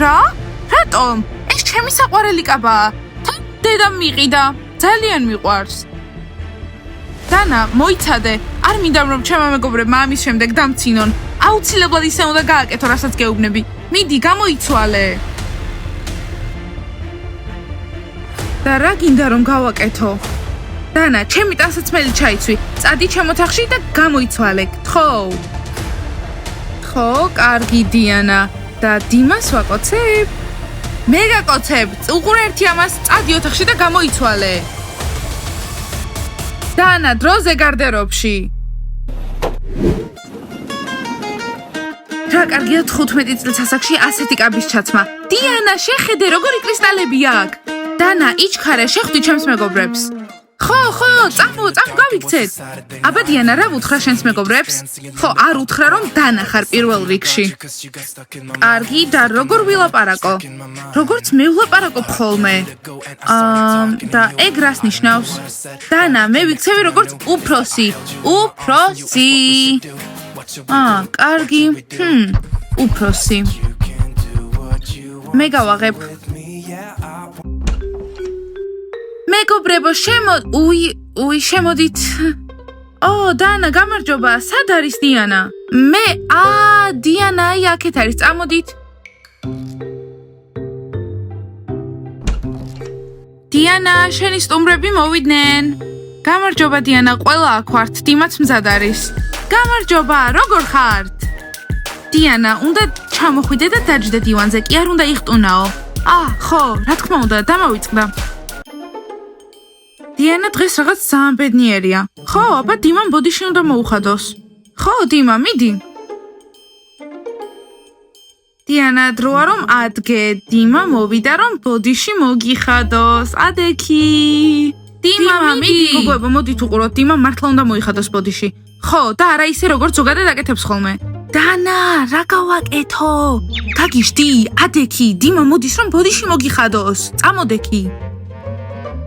რა? რატომ? ეს ჩემი საყვარელი კაბაა. დედამ მიყიდა. ძალიან მიყვარს. დანა, მოიცადე. არ მინდა რომ ჩემმა მეგობრებმა ამის შემდეგ დამცინონ. აუცილებლად ისე უნდა გააკეთო, რასაც გეუბნები. მიდი, გამოიცვალე. და რა გინდა რომ გავაკეთო? დანა, ჩემი ტანსაცმელი ჩაიცვი. წადი ჩემ ოთახში და გამოიცვალე. ხო, კარგი დიანა. და დიმას ვაკოცებ? მე გაკოცებ. უყურე ერთი ამას, წადი ოთახში და გამოიცვალე. დანა, დროზე გარდერობში. რა კარგია 15 წლის ასაკში ასეთი კაბის ჩაცმა. დიანა, შეხედე როგორი კრისტალები აქვს. დანა, იჩქარე, შეხვდი ჩემს მეგობრებს. ხო, წამო, გავიქცეთ. აბა დიანა, რა ვუთხრა შენს მეგობრებს? ხო, არ უთხრა რომ დანა ხარ პირველ რიგში. კარგი, და როგორ ვილაპარაკო? როგორც მე ვლაპარაკობ ხოლმე. და ეგ რას ნიშნავს? დანა, მე ვიქცევი როგორც უფროსი. კარგი. უფროსი. მე გავაღებ. მეგობრებო, შემოდით. დანა, გამარჯობა, სად არის დიანა? მე, დიანა, აი აქეთ არის, წამოდით. დიანა, შენი სტუმრები მოვიდნენ. გამარჯობა დიანა, ყველა აქ ვართ, დიმაც მზად არის. გამარჯობა, როგორ ხართ? დიანა, უნდა ჩამოხვიდე და დაჯდე დივანზე, კი არ უნდა იხტუნაო. ხო, რა თქმა უნდა, დამავიწყდა. დიანა დღეს რაღაც ძალიან ბედნიერია. ხო, აბა დიმამ ბოდიში უნდა მოუხადოს. ხო, დიმა, მიდი. დიანა, დროა რომ ადგე, დიმა მოვიდა რომ ბოდიში მოგიხადოს. ადექი. დიმა, მიდი. გოგოებო, მოდით უყუროთ, დიმა მართლა უნდა მოიხადოს ბოდიში. ხო, და არა ისე როგორც ზოგადად აკეთებს ხოლმე. დანა, რა გავაკეთო? გაგიშდი, ადექი, დიმა მოდის რომ ბოდიში მოგიხადოს. წამოდექი.